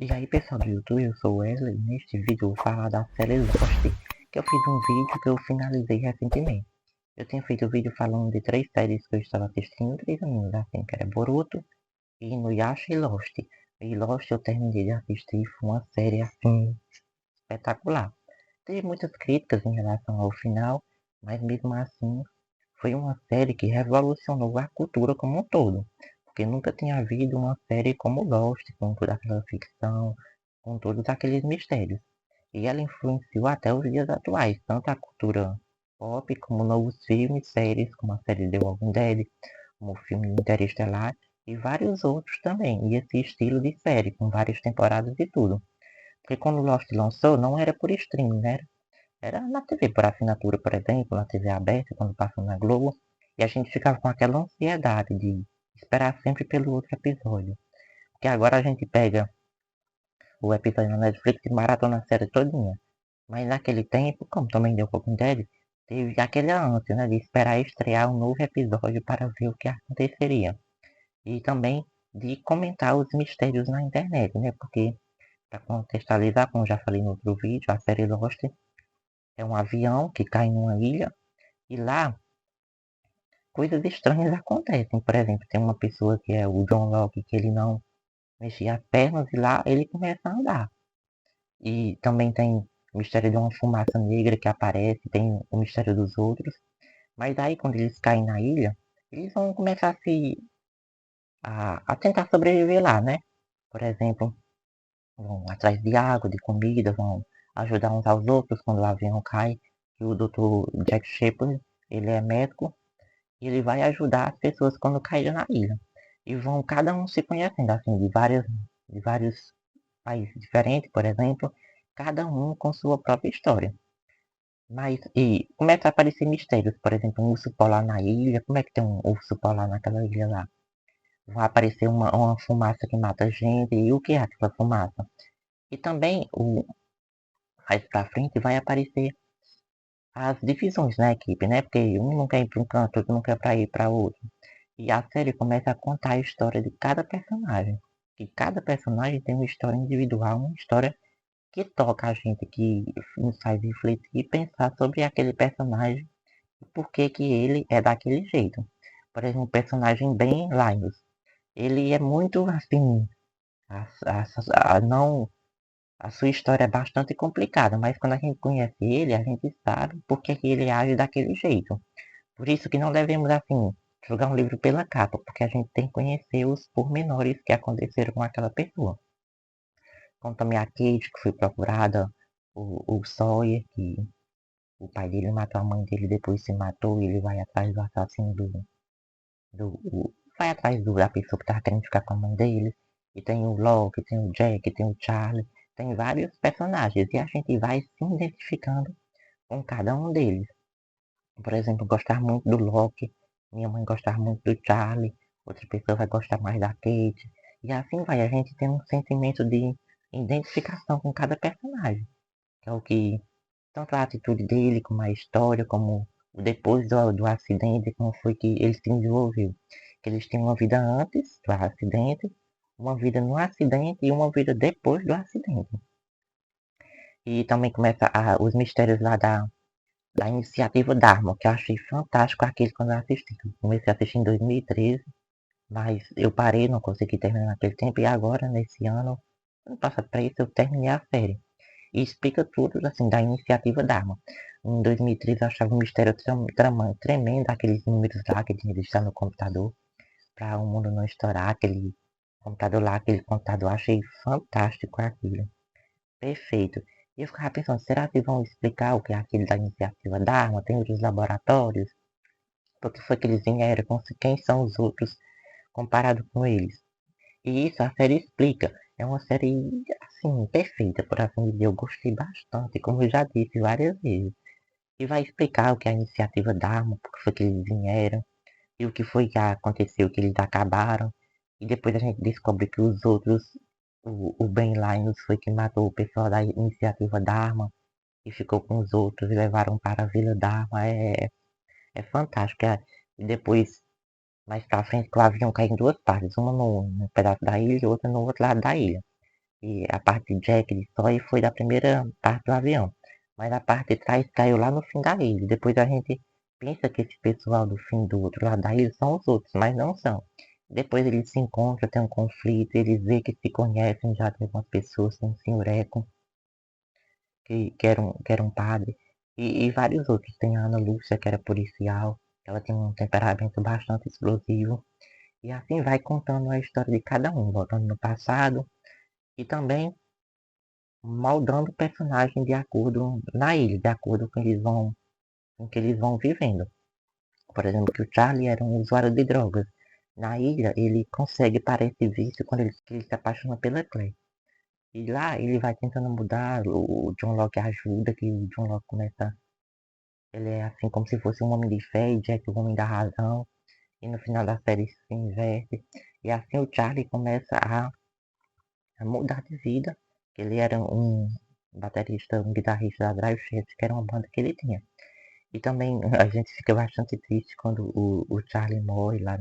E aí pessoal do YouTube, eu sou o Wesley. Neste vídeo eu vou falar da série Lost, que eu fiz um vídeo que eu finalizei recentemente. Eu tinha feito um vídeo falando de três séries que eu estava assistindo, três animes assim, que era Boruto, Inuyasha e Lost. E Lost eu terminei de assistir, foi uma série assim, espetacular. Teve muitas críticas em relação ao final, mas mesmo assim foi uma série que revolucionou a cultura como um todo. Porque nunca tinha havido uma série como Lost, com toda aquela ficção, com todos aqueles mistérios. E ela influenciou até os dias atuais, tanto a cultura pop como novos filmes, séries, como a série The Walking Dead, como o filme Interestelar e vários outros também. E esse estilo de série, com várias temporadas e tudo. Porque quando Lost lançou, não era por streaming, né? Era na TV por assinatura, por exemplo, na TV aberta, quando passou na Globo. E a gente ficava com aquela ansiedade de esperar sempre pelo outro episódio. Porque agora a gente pega o episódio na Netflix e maratona a série todinha. Mas naquele tempo, como também deu pouco dele, teve aquele ânsia, né, de esperar estrear um novo episódio para ver o que aconteceria. E também de comentar os mistérios na internet, né? Porque, para contextualizar, como já falei no outro vídeo, a série Lost é um avião que cai numa ilha e lá coisas estranhas acontecem. Por exemplo, tem uma pessoa que é o John Locke que ele não mexia as pernas e lá ele começa a andar. E também tem o mistério de uma fumaça negra que aparece, tem o mistério dos outros. Mas aí quando eles caem na ilha, eles vão começar a tentar sobreviver lá, né? Por exemplo, vão atrás de água, de comida, vão ajudar uns aos outros quando o avião cai. E o Dr. Jack Shepard, ele é médico e ele vai ajudar as pessoas quando caírem na ilha. E vão cada um se conhecendo, assim, de vários países diferentes, por exemplo, cada um com sua própria história. Mas, e começa a aparecer mistérios, por exemplo, um urso polar na ilha, como é que tem um urso polar naquela ilha lá? Vai aparecer uma fumaça que mata a gente, e o que é aquela fumaça? E também, mais pra frente, vai aparecer as divisões na equipe, né? Porque um não quer ir para um canto, outro não quer pra ir para outro. E a série começa a contar a história de cada personagem. E cada personagem tem uma história individual, uma história que toca a gente, que nos faz refletir e pensar sobre aquele personagem e por que que ele é daquele jeito. Por exemplo, o personagem Ben Linus. Ele é muito assim, a, não, a sua história é bastante complicada, mas quando a gente conhece ele, a gente sabe por que que ele age daquele jeito. Por isso que não devemos, assim, jogar um livro pela capa, porque a gente tem que conhecer os pormenores que aconteceram com aquela pessoa. Como também a Kate, que foi procurada, o Sawyer, que o pai dele matou a mãe dele, depois se matou, e ele vai atrás do assassino vai atrás da pessoa que tava querendo ficar com a mãe dele. E tem o Locke, tem o Jack, tem o Charlie, tem vários personagens, e a gente vai se identificando com cada um deles. Por exemplo, gostar muito do Loki, minha mãe gostar muito do Charlie, outra pessoa vai gostar mais da Kate. E assim vai, a gente tem um sentimento de identificação com cada personagem. Que é o que, tanto a atitude dele, como a história, como o depois do acidente, como foi que ele se desenvolveu. Que eles têm uma vida antes do acidente, uma vida no acidente e uma vida depois do acidente. E também começa os mistérios lá da iniciativa Dharma, que eu achei fantástico aquele quando eu assisti. Eu comecei a assistir em 2013, mas eu parei, não consegui terminar naquele tempo, e agora, nesse ano passado para isso, eu terminei a série. E explica tudo, assim, da iniciativa Dharma. Em 2013 eu achava um mistério tremendo, aqueles números lá que tinha deixado no computador, para o mundo não estourar, aquele computador lá, aquele computador, eu achei fantástico aquilo. Perfeito. E eu ficava pensando, será que vão explicar o que é aquele da iniciativa Dharma? Tem outros laboratórios? Por que foi que eles vieram? Quem são os outros comparado com eles? E isso a série explica. É uma série, assim, perfeita, por assim dizer. Eu gostei bastante, como eu já disse várias vezes. E vai explicar o que é a iniciativa Dharma, por que foi que eles vieram, e o que foi que aconteceu, que eles acabaram. E depois a gente descobre que os outros, o Ben Linus foi que matou o pessoal da iniciativa Dharma e ficou com os outros e levaram para a Vila Dharma. É fantástico. E depois, mais pra frente, que o avião cai em duas partes, uma no pedaço da ilha e outra no outro lado da ilha. E a parte de Jack ele só foi da primeira parte do avião. Mas a parte de trás caiu lá no fim da ilha. Depois a gente pensa que esse pessoal do fim do outro lado da ilha são os outros, mas não são. Depois eles se encontram, tem um conflito, eles veem que se conhecem, já tem algumas pessoas, tem o Sr. Eco, que era um padre, e vários outros. Tem a Ana Lúcia, que era policial, ela tem um temperamento bastante explosivo. E assim vai contando a história de cada um, voltando no passado e também moldando o personagem de acordo na ilha, de acordo com que eles vão vivendo. Por exemplo, que o Charlie era um usuário de drogas. Na ilha, ele consegue parar esse vício quando ele se apaixona pela Claire. E lá ele vai tentando mudar, o John Locke ajuda, que o John Locke começa. Ele é assim como se fosse um homem de fé e Jack o homem da razão. E no final da série isso se inverte. E assim o Charlie começa a mudar de vida. Ele era um baterista, um guitarrista da Drive Shaft, que era uma banda que ele tinha. E também a gente fica bastante triste quando o Charlie morre lá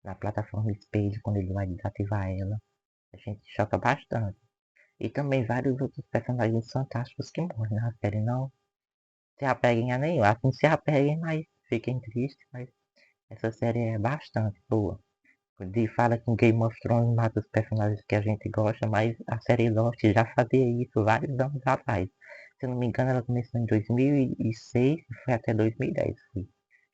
na plataforma espelho, quando ele vai desativar ela. A gente choca bastante. E também vários outros personagens fantásticos que morrem na série. Não se apeguem a nenhum. Assim se apeguem, mas fiquem tristes. Mas essa série é bastante boa. De fala que Game of Thrones mata os personagens que a gente gosta, mas a série Lost já fazia isso vários anos atrás. Se eu não me engano, ela começou em 2006 e foi até 2010. Foi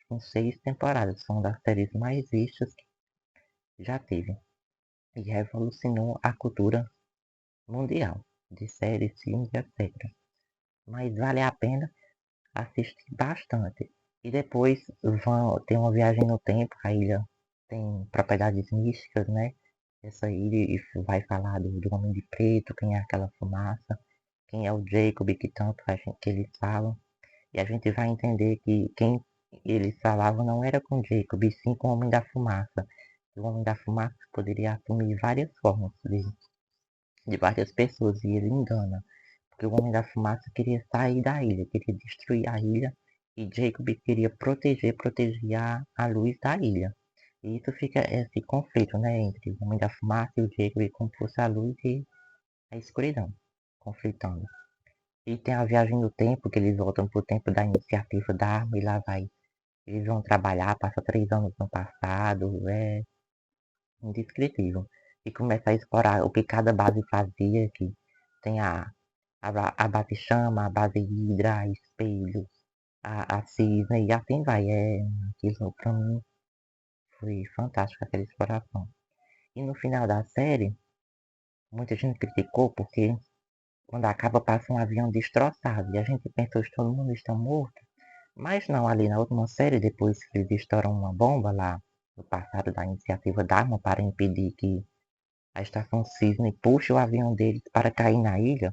com 6 temporadas. São das séries mais vistas que já teve. E revolucionou a cultura mundial de séries, filmes, etc. Mas vale a pena assistir bastante. E depois vão ter uma viagem no tempo, a ilha tem propriedades místicas, né? Essa ilha vai falar do Homem de Preto, quem é aquela fumaça, quem é o Jacob, que tanto que eles falam. E a gente vai entender que quem eles falavam não era com Jacob, e sim com o Homem da Fumaça. O Homem da Fumaça poderia assumir várias formas de várias pessoas, e ele engana. Porque o Homem da Fumaça queria sair da ilha, queria destruir a ilha, e Jacob queria proteger a luz da ilha. E isso fica esse conflito, né, entre o Homem da Fumaça e o Jacob, como fosse a luz e a escuridão, conflitando. E tem a viagem no tempo, que eles voltam pro tempo da iniciativa da arma, e lá vai. Eles vão trabalhar, passa 3 anos no passado, é indescritível. E começa a explorar o que cada base fazia, que tem a base chama, a base hidra, a espelho, a cisne, e assim vai. Aquilo pra mim foi fantástico aquela exploração. E no final da série, muita gente criticou porque quando acaba passa um avião destroçado e a gente pensou que todo mundo está morto. Mas não, ali na última série, depois que eles estouram uma bomba lá no passado da iniciativa Dharma para impedir que a estação Cisne puxe o avião deles para cair na ilha,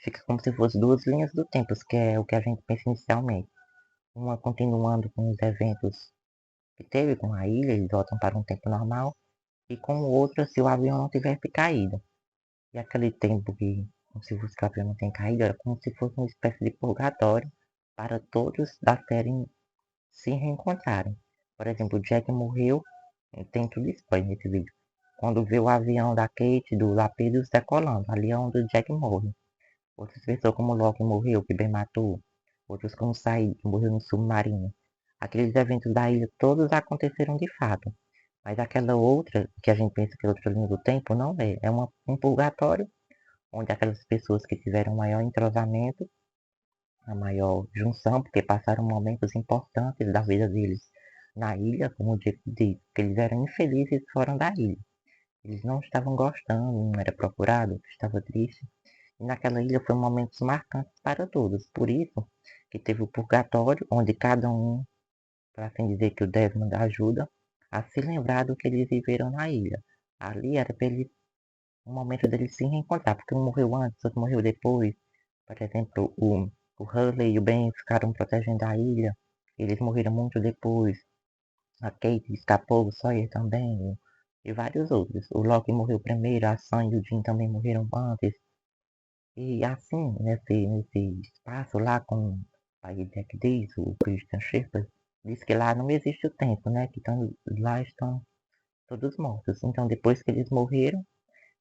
fica como se fosse duas linhas do tempo, que é o que a gente pensa inicialmente. Uma continuando com os eventos que teve com a ilha, eles voltam para um tempo normal, e com o outro se o avião não tivesse caído. E aquele tempo que, como se fosse que o avião não tem caído, era como se fosse uma espécie de purgatório para todos da série se reencontrarem. Por exemplo, o Jack morreu, tem tudo spoiler nesse vídeo. Quando vê o avião da Kate, do Lapidus decolando, ali é onde o Jack morre. Outras pessoas como Loki morreu, que bem matou. Outros como Said, que morreu no submarino. Aqueles eventos da ilha todos aconteceram de fato. Mas aquela outra, que a gente pensa que é outra linha do tempo, não é. É um purgatório, onde aquelas pessoas que tiveram maior entrosamento, a maior junção, porque passaram momentos importantes da vida deles na ilha, como o Diego diz, que eles eram infelizes fora da ilha. Eles não estavam gostando, não era procurado, estava triste. E naquela ilha foi momentos marcantes para todos. Por isso que teve o purgatório, onde cada um, para assim dizer que o Desmond ajuda, a se lembrar do que eles viveram na ilha. Ali era para eles, um momento deles se reencontrar, porque um morreu antes, outro morreu depois. Por exemplo, o Hurley e o Ben ficaram protegendo a ilha. Eles morreram muito depois. A Kate escapou, o Sawyer também. E vários outros. O Loki morreu primeiro, a Sam e o Jim também morreram antes. E assim, nesse espaço lá com aí Jack diz, o Christian Shepherd, diz que lá não existe o tempo, né? Que lá estão todos mortos. Então depois que eles morreram,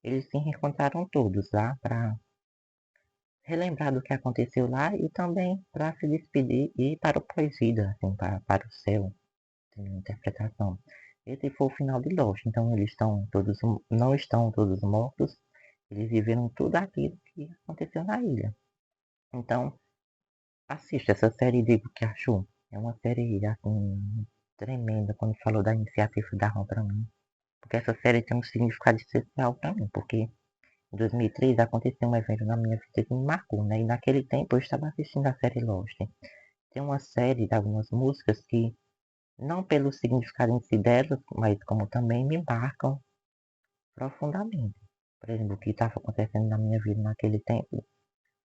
eles se reencontraram todos lá para relembrar do que aconteceu lá e também para se despedir e ir para o pós-vida, assim, para o céu, tem uma interpretação. Esse foi o final de Lost, então eles estão todos, não estão todos mortos, eles viveram tudo aquilo que aconteceu na ilha. Então, assista essa série e diga o que achou. É uma série, assim, tremenda quando falou da iniciativa da Ron pra mim. Porque essa série tem um significado especial pra mim, porque em 2003 aconteceu um evento na minha vida que me marcou, né? E naquele tempo eu estava assistindo a série Lost. Tem uma série de algumas músicas que, não pelo significado em si delas, mas como também me marcam profundamente. Por exemplo, o que estava acontecendo na minha vida naquele tempo,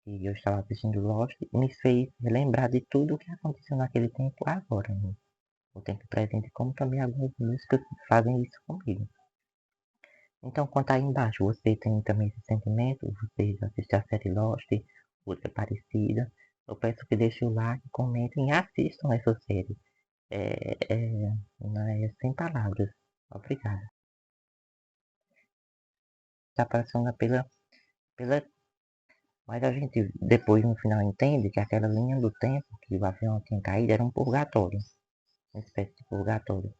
e eu estava assistindo Lost, me fez lembrar de tudo o que aconteceu naquele tempo agora, né? O tempo presente, como também algumas músicas fazem isso comigo. Então, conta aí embaixo, você tem também esse sentimento? Você já assistiu a série Lost, outra parecida? Eu peço que deixem o like, comentem e assistam essa série. Não é sem palavras. Obrigado. Está passando pela. Mas a gente depois no final entende que aquela linha do tempo que o avião tinha caído era um purgatório. Uma espécie de purgatório.